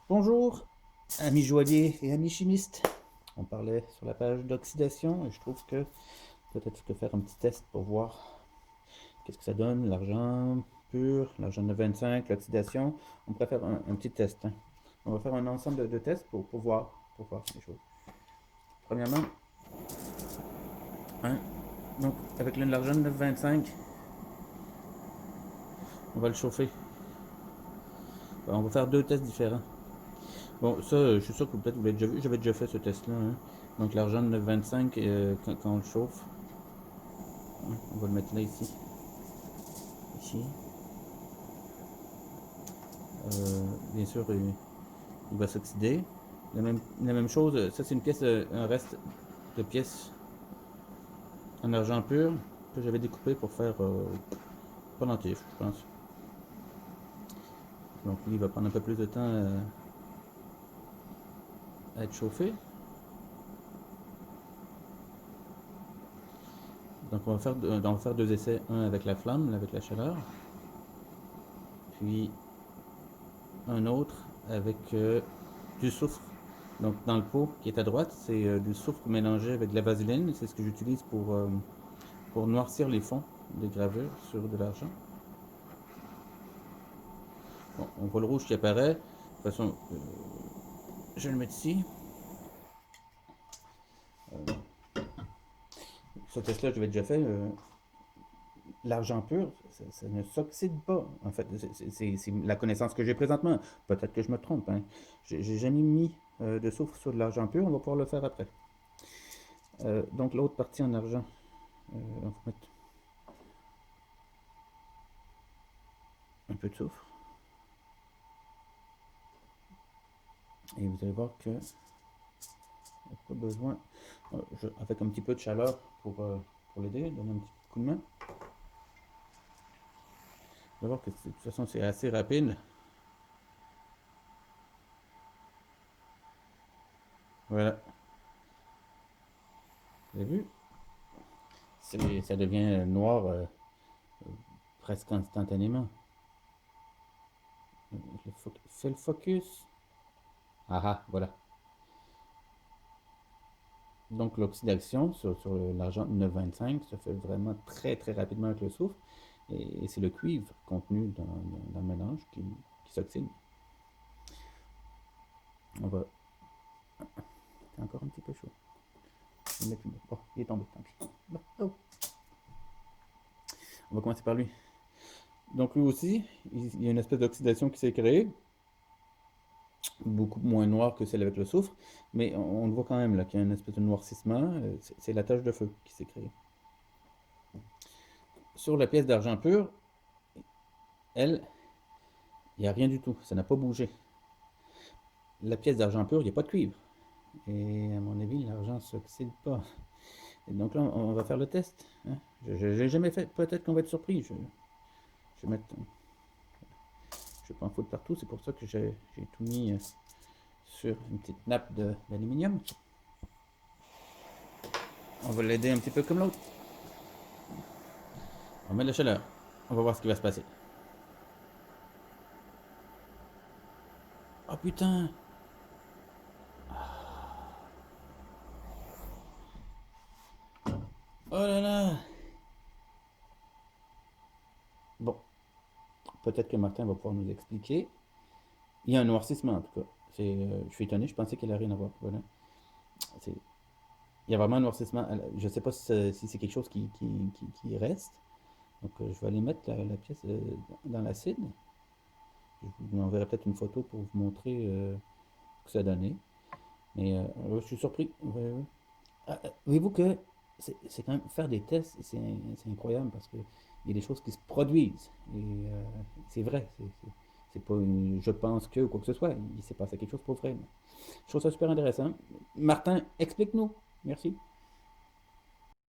Bonjour, amis joailliers et amis chimistes. On parlait sur la page d'oxydation et je trouve que peut-être je peux faire un petit test pour voir qu'est-ce que ça donne, l'argent pur, l'argent de 25, l'oxydation. On pourrait faire un petit test, hein. On va faire un ensemble de tests pour voir les choses. Premièrement, hein, donc avec l'argent de 9,25, on va le chauffer. On va faire deux tests différents. Bon, ça, je suis sûr que peut-être vous l'avez déjà vu. J'avais déjà fait ce test-là, hein. Donc l'argent de 9,25, quand on le chauffe, on va le mettre là, ici. Ici. Bien sûr, il va s'oxyder. La même chose, ça c'est une pièce, un reste de pièce en argent pur que j'avais découpé pour faire pendentif, je pense. Donc lui, il va prendre un peu plus de temps à être chauffé. Donc on va faire deux essais, un avec la flamme, avec la chaleur, puis un autre avec du soufre. Donc dans le pot qui est à droite, c'est du soufre mélangé avec de la vaseline. C'est ce que j'utilise pour noircir les fonds des gravures sur de l'argent. Bon, on voit le rouge qui apparaît. De toute façon, je vais le mettre ici. Ce test-là, je l'ai déjà fait. L'argent pur, ça ne s'oxyde pas. En fait, c'est la connaissance que j'ai présentement. Peut-être que je me trompe, hein. J'ai jamais mis de soufre sur de l'argent pur. On va pouvoir le faire après. Donc l'autre partie en argent, on va mettre un peu de soufre. Et vous allez voir que pas besoin, avec un petit peu de chaleur pour l'aider, donner un petit coup de main. Vous allez voir que de toute façon c'est assez rapide. Voilà, vous avez vu? Ça devient noir presque instantanément. Fais le focus. Ah ah, voilà. Donc l'oxydation sur l'argent 9,25 se fait vraiment très très rapidement avec le soufre. Et c'est le cuivre contenu dans le mélange qui s'oxyde. On va. C'est encore un petit peu chaud. Je vais mettre une... Oh, il est tombé, tant pis. Oh. On va commencer par lui. Donc lui aussi, il y a une espèce d'oxydation qui s'est créée, beaucoup moins noire que celle avec le soufre, mais on le voit quand même là qu'il y a une espèce de noircissement. C'est la tache de feu qui s'est créée. Sur la pièce d'argent pur, elle, il n'y a rien du tout, ça n'a pas bougé. La pièce d'argent pur, il n'y a pas de cuivre. Et à mon avis, l'argent ne s'oxyde pas. Et donc là, on va faire le test, hein. Je n'ai jamais fait, peut-être qu'on va être surpris. Je vais mettre... Je vais pas en foutre partout, c'est pour ça que j'ai tout mis sur une petite nappe d'aluminium. On va l'aider un petit peu comme l'autre. On met de la chaleur. On va voir ce qui va se passer. Oh putain! Oh là là! Bon, peut-être que Martin va pouvoir nous expliquer. Il y a un noircissement en tout cas. Je suis étonné, je pensais qu'il n'allait rien à voir. Voilà. Il y a vraiment un noircissement. Je ne sais pas si c'est quelque chose qui reste. Donc je vais aller mettre la pièce dans l'acide. Je vous enverrai peut-être une photo pour vous montrer ce que ça a donné. Mais je suis surpris. Ouais, ouais. Ah, voyez-vous que c'est quand même faire des tests, c'est incroyable parce que il y a des choses qui se produisent. Et c'est vrai. C'est pas une je pense que ou quoi que ce soit. Il s'est passé quelque chose pour vrai. Je trouve ça super intéressant. Martin, explique-nous. Merci.